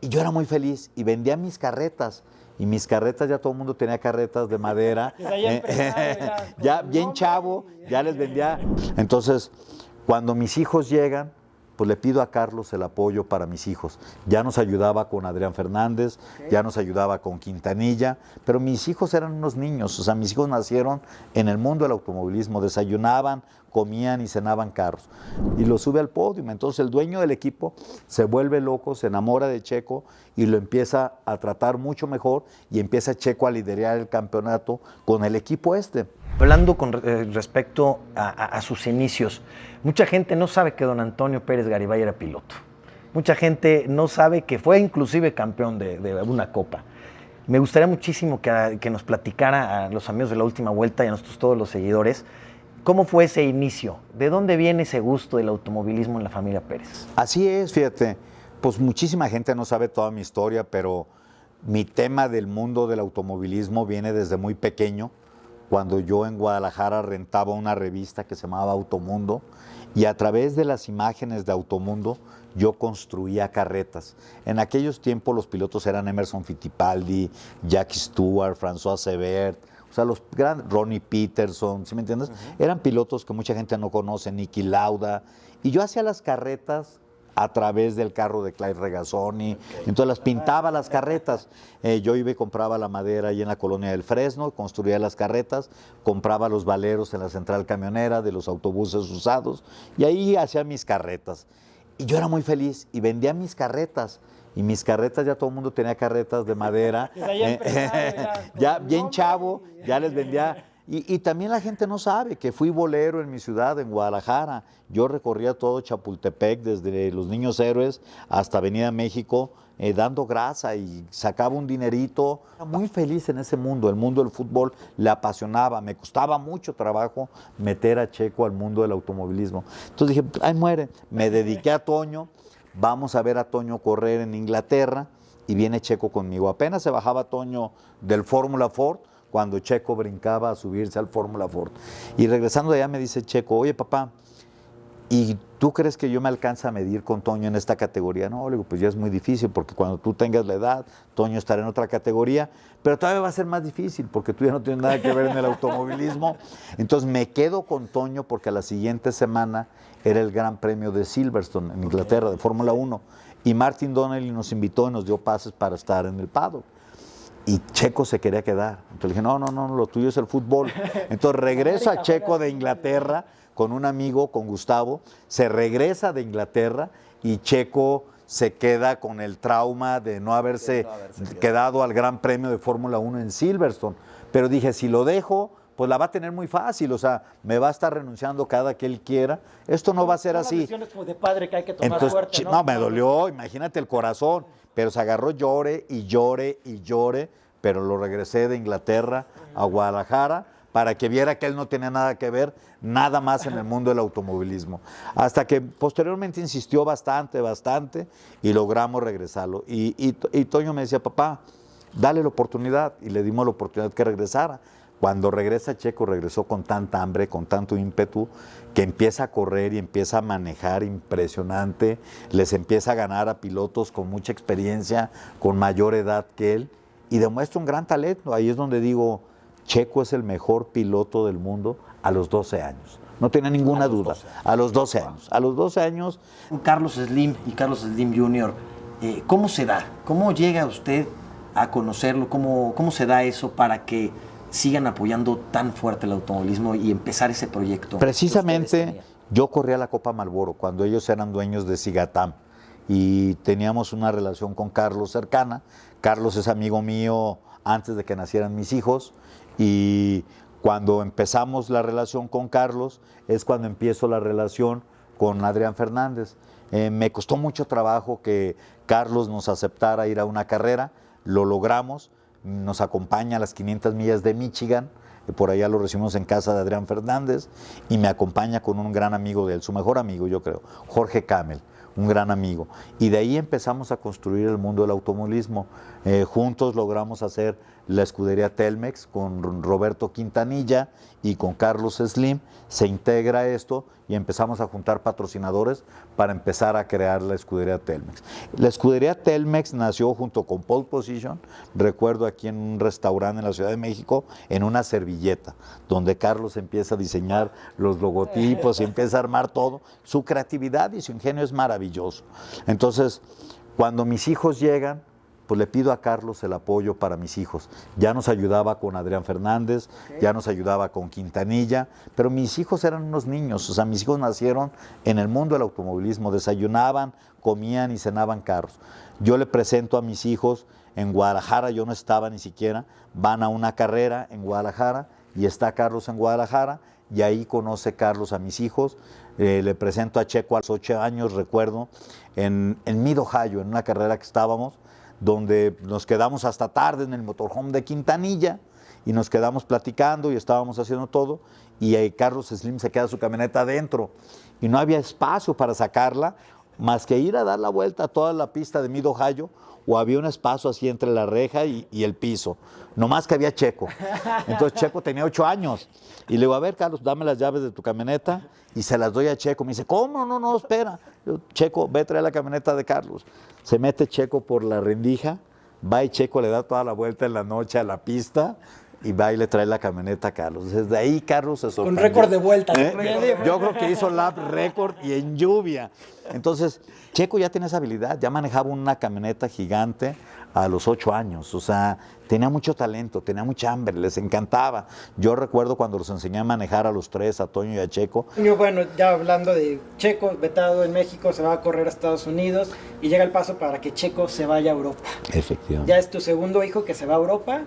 Y yo era muy feliz y vendía mis carretas. Y mis carretas, ya todo el mundo tenía carretas de madera. Ya bien chavo, ya les vendía. Entonces, cuando mis hijos llegan, pues le pido a Carlos el apoyo para mis hijos. Ya nos ayudaba con Adrián Fernández, ya nos ayudaba con Quintanilla, pero mis hijos eran unos niños, o sea, mis hijos nacieron en el mundo del automovilismo, desayunaban, comían y cenaban carros. Y lo sube al podio. Entonces el dueño del equipo se vuelve loco, se enamora de Checo y lo empieza a tratar mucho mejor y empieza Checo a liderar el campeonato con el equipo este. Hablando con respecto a sus inicios, mucha gente no sabe que don Antonio Pérez Garibay era piloto. Mucha gente no sabe que fue inclusive campeón de una copa. Me gustaría muchísimo que nos platicara a los amigos de La Última Vuelta y a nosotros todos los seguidores, ¿cómo fue ese inicio? ¿De dónde viene ese gusto del automovilismo en la familia Pérez? Así es, fíjate, pues muchísima gente no sabe toda mi historia, pero mi tema del mundo del automovilismo viene desde muy pequeño, cuando yo en Guadalajara rentaba una revista que se llamaba Automundo y a través de las imágenes de Automundo yo construía carretas. En aquellos tiempos los pilotos eran Emerson Fittipaldi, Jackie Stewart, François Sebert, o sea, los grandes, Ronnie Peterson, ¿sí me entiendes? Eran pilotos que mucha gente no conoce, Niki Lauda, y yo hacía las carretas a través del carro de Clyde Regazzoni, entonces las pintaba las carretas. Yo iba y compraba la madera ahí en la colonia del Fresno, construía las carretas, compraba los valeros en la central camionera de los autobuses usados y ahí hacía mis carretas. Y yo era muy feliz y vendía mis carretas. Y mis carretas, ya todo el mundo tenía carretas de madera. Ya bien chavo, ya les vendía. Y también la gente no sabe que fui bolero en mi ciudad, en Guadalajara. Yo recorría todo Chapultepec, desde los Niños Héroes hasta Avenida México, dando grasa y sacaba un dinerito. Era muy feliz en ese mundo, el mundo del fútbol le apasionaba. Me costaba mucho trabajo meter a Checo al mundo del automovilismo. Entonces dije, ay, muere. Me dediqué a Toño, vamos a ver a Toño correr en Inglaterra y viene Checo conmigo. Apenas se bajaba Toño del Fórmula Ford, cuando Checo brincaba a subirse al Fórmula Ford. Y regresando de allá me dice Checo, oye papá, ¿y tú crees que yo me alcanza a medir con Toño en esta categoría? No, le digo, pues ya es muy difícil, porque cuando tú tengas la edad, Toño estará en otra categoría, pero todavía va a ser más difícil, porque tú ya no tienes nada que ver en el automovilismo. Entonces me quedo con Toño, porque a la siguiente semana era el Gran Premio de Silverstone, en Inglaterra, de Fórmula 1, y Martin Donnelly nos invitó y nos dio pases para estar en el paddock. Y Checo se quería quedar. Entonces le dije, no, lo tuyo es el fútbol. Entonces regreso a Checo de Inglaterra con un amigo, con Gustavo, se regresa de Inglaterra y Checo se queda con el trauma de no haberse quedado al Gran Premio de Fórmula 1 en Silverstone. Pero dije, si lo dejo, pues la va a tener muy fácil, o sea, me va a estar renunciando cada que él quiera. Esto no va a ser así. Como de padre que hay que tomar entonces, fuerte, no, me dolió, imagínate el corazón, pero se agarró, llore y llore y llore, pero lo regresé de Inglaterra a Guadalajara para que viera que él no tenía nada que ver, nada más en el mundo del automovilismo. Hasta que posteriormente insistió bastante, y logramos regresarlo. Y Toño me decía, papá, dale la oportunidad, y le dimos la oportunidad que regresara. Cuando regresa Checo, regresó con tanta hambre, con tanto ímpetu, que empieza a correr y empieza a manejar impresionante, les empieza a ganar a pilotos con mucha experiencia, con mayor edad que él, y demuestra un gran talento. Ahí es donde digo, Checo es el mejor piloto del mundo a los 12 años. No tiene ninguna duda. A los 12 años. A los 12 años. Carlos Slim y Carlos Slim Jr., ¿cómo se da? ¿Cómo llega usted a conocerlo? ¿Cómo se da eso para que sigan apoyando tan fuerte el automovilismo y empezar ese proyecto? Precisamente yo corría la Copa Marlboro cuando ellos eran dueños de Sigatam y teníamos una relación con Carlos cercana. Carlos es amigo mío antes de que nacieran mis hijos y cuando empezamos la relación con Carlos es cuando empiezo la relación con Adrián Fernández. Me costó mucho trabajo que Carlos nos aceptara ir a una carrera, lo logramos. Nos acompaña a las 500 millas de Michigan, por allá lo recibimos en casa de Adrián Fernández, y me acompaña con un gran amigo de él, su mejor amigo yo creo, Jorge Camel. un gran amigo. Y de ahí empezamos a construir el mundo del automovilismo. Juntos logramos hacer la escudería Telmex con Roberto Quintanilla y con Carlos Slim. Se integra esto y empezamos a juntar patrocinadores para empezar a crear la escudería Telmex. La escudería Telmex nació junto con Pole Position, recuerdo aquí en un restaurante en la Ciudad de México, en una servilleta, donde Carlos empieza a diseñar los logotipos y empieza a armar todo. Su creatividad y su ingenio es maravilloso. Entonces, cuando mis hijos llegan, pues le pido a Carlos el apoyo para mis hijos. Ya nos ayudaba con Adrián Fernández, ya nos ayudaba con Quintanilla, pero mis hijos eran unos niños, o sea, mis hijos nacieron en el mundo del automovilismo, desayunaban, comían y cenaban carros. Yo le presento a mis hijos en Guadalajara, yo no estaba ni siquiera, van a una carrera en Guadalajara y está Carlos en Guadalajara y ahí conoce Carlos a mis hijos. Le presento a Checo a los 8 años, recuerdo, en Mid Ohio, en una carrera que estábamos, donde nos quedamos hasta tarde en el motorhome de Quintanilla y nos quedamos platicando y estábamos haciendo todo y ahí Carlos Slim se queda su camioneta adentro y no había espacio para sacarla más que ir a dar la vuelta a toda la pista de Mid Ohio o había un espacio así entre la reja y el piso, nomás que había Checo. Entonces Checo tenía 8 años y le digo, a ver Carlos, dame las llaves de tu camioneta y se las doy a Checo. Me dice, ¿cómo? No, espera. Yo, Checo, ve a traer la camioneta de Carlos. Se mete Checo por la rendija, va y Checo le da toda la vuelta en la noche a la pista y va y le trae la camioneta a Carlos. Desde ahí Carlos se sorprendió. Con récord de vuelta. Yo creo que hizo lap récord y en lluvia. Entonces, Checo ya tenía esa habilidad, ya manejaba una camioneta gigante a los 8 años. O sea, tenía mucho talento, tenía mucha hambre, les encantaba. Yo recuerdo cuando los enseñé a manejar a los 3, a Toño y a Checo. Bueno, ya hablando de Checo, vetado en México, se va a correr a Estados Unidos y llega el paso para que Checo se vaya a Europa. Efectivamente. Ya es tu segundo hijo que se va a Europa.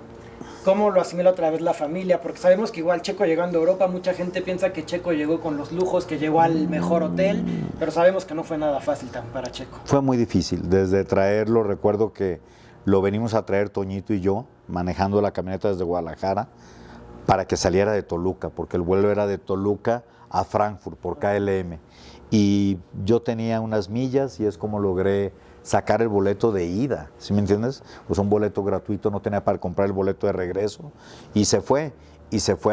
¿Cómo lo asimila otra vez la familia? Porque sabemos que igual Checo llegando a Europa, mucha gente piensa que Checo llegó con los lujos, que llegó al mejor hotel, pero sabemos que no fue nada fácil para Checo. Fue muy difícil. Desde traerlo, recuerdo que lo venimos a traer Toñito y yo, manejando la camioneta desde Guadalajara, para que saliera de Toluca, porque el vuelo era de Toluca a Frankfurt por KLM. Y yo tenía unas millas y es como logré sacar el boleto de ida, ¿sí me entiendes? Pues un boleto gratuito, no tenía para comprar el boleto de regreso y se fue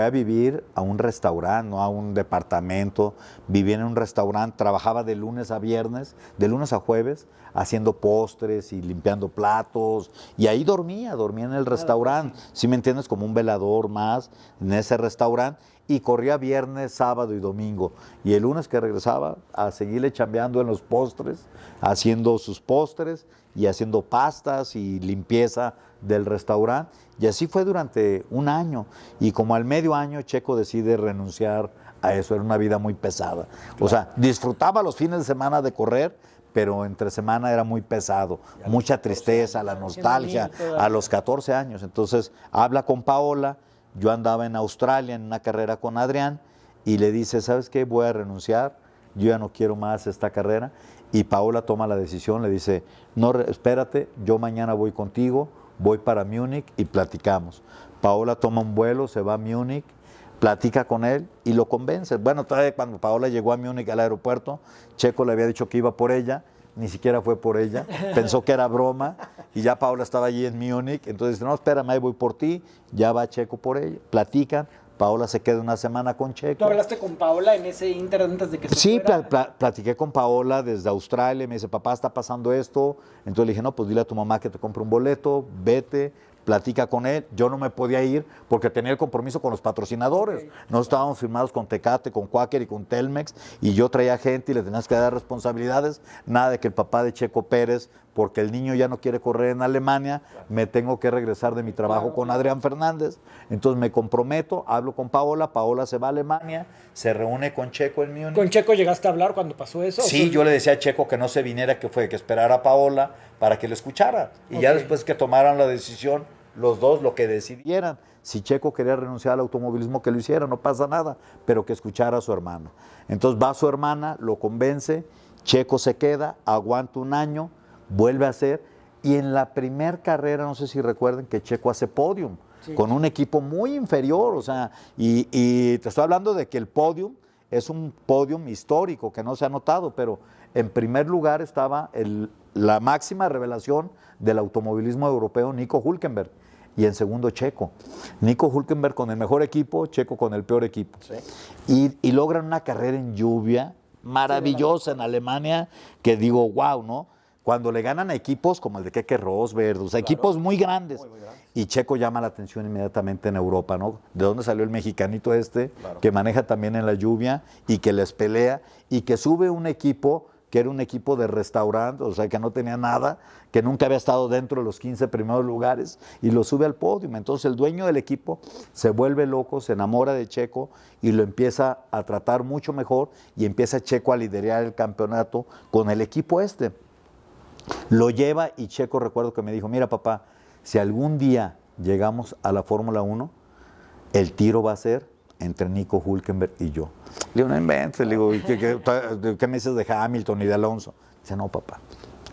a vivir a un restaurante, no a un departamento. Vivía en un restaurante, trabajaba de lunes a viernes, de lunes a jueves, haciendo postres y limpiando platos y ahí dormía en el restaurante, ¿sí me entiendes? Como un velador más en ese restaurante. Y corría viernes, sábado y domingo. Y el lunes que regresaba a seguirle chambeando en los postres, haciendo sus postres y haciendo pastas y limpieza del restaurante. Y así fue durante un año. Y como al medio año Checo decide renunciar a eso. Era una vida muy pesada. Claro. O sea, disfrutaba los fines de semana de correr, pero entre semana era muy pesado. Mucha tristeza, la nostalgia. A los 14 años. Entonces habla con Paola. Yo andaba en Australia en una carrera con Adrián y le dice, ¿sabes qué? Voy a renunciar, yo ya no quiero más esta carrera. Y Paola toma la decisión, le dice, no, espérate, yo mañana voy contigo, voy para Múnich y platicamos. Paola toma un vuelo, se va a Múnich, platica con él y lo convence. Bueno, todavía cuando Paola llegó a Múnich al aeropuerto, Checo le había dicho que iba por ella, ni siquiera fue por ella, pensó que era broma y ya Paola estaba allí en Múnich, entonces dice, no, espérame, ahí voy por ti, ya va Checo por ella, platican, Paola se queda una semana con Checo. ¿Tú hablaste con Paola en ese inter antes de que se Sí, fuera? Platiqué con Paola desde Australia, me dice, papá, está pasando esto, entonces le dije, no, pues dile a tu mamá que te compre un boleto, vete, platica con él. Yo no me podía ir porque tenía el compromiso con los patrocinadores. Okay. Nosotros estábamos firmados con Tecate, con Quaker y con Telmex y yo traía gente y le tenías que dar responsabilidades. Nada de que el papá de Checo Pérez, porque el niño ya no quiere correr en Alemania, me tengo que regresar de mi trabajo con Adrián Fernández. Entonces me comprometo, hablo con Paola, Paola se va a Alemania, se reúne con Checo en Múnich. ¿Con Checo llegaste a hablar cuando pasó eso? Sí, yo le decía a Checo que no se viniera, que esperara a Paola para que le escuchara. Y ya después que tomaran la decisión, los dos lo que decidieran. Si Checo quería renunciar al automovilismo, que lo hiciera, no pasa nada, pero que escuchara a su hermana. Entonces va su hermana, lo convence, Checo se queda, aguanta un año, vuelve a hacer, y en la primer carrera, no sé si recuerden, que Checo hace podium, sí, con un equipo muy inferior, o sea, y te estoy hablando de que el podium es un podium histórico que no se ha notado, pero en primer lugar estaba la máxima revelación del automovilismo europeo, Nico Hülkenberg, y en segundo Checo. Nico Hülkenberg con el mejor equipo, Checo con el peor equipo. Sí. Y logran una carrera en lluvia maravillosa en Alemania, que digo, wow, ¿no? Cuando le ganan a equipos como el de Keke Rosberg, o sea, equipos muy grandes. Muy grandes. Y Checo llama la atención inmediatamente en Europa, ¿no? ¿De dónde salió el mexicanito que maneja también en la lluvia y que les pelea y que sube un equipo que era un equipo de restaurante, o sea, que no tenía nada, que nunca había estado dentro de los 15 primeros lugares y lo sube al podio. Entonces el dueño del equipo se vuelve loco, se enamora de Checo y lo empieza a tratar mucho mejor y empieza Checo a liderar el campeonato con el equipo Lo lleva y Checo, recuerdo que me dijo, mira papá, si algún día llegamos a la Fórmula 1, el tiro va a ser entre Nico Hülkenberg y yo. Le digo, no inventes, le digo, ¿qué me dices de Hamilton y de Alonso? Dice, no papá,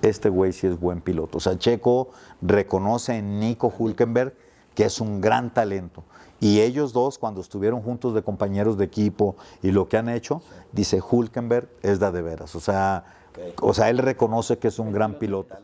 este güey sí es buen piloto. O sea, Checo reconoce en Nico Hülkenberg que es un gran talento. Y ellos dos, cuando estuvieron juntos de compañeros de equipo y lo que han hecho, dice, Hülkenberg es de veras. O sea, él reconoce que es un gran piloto.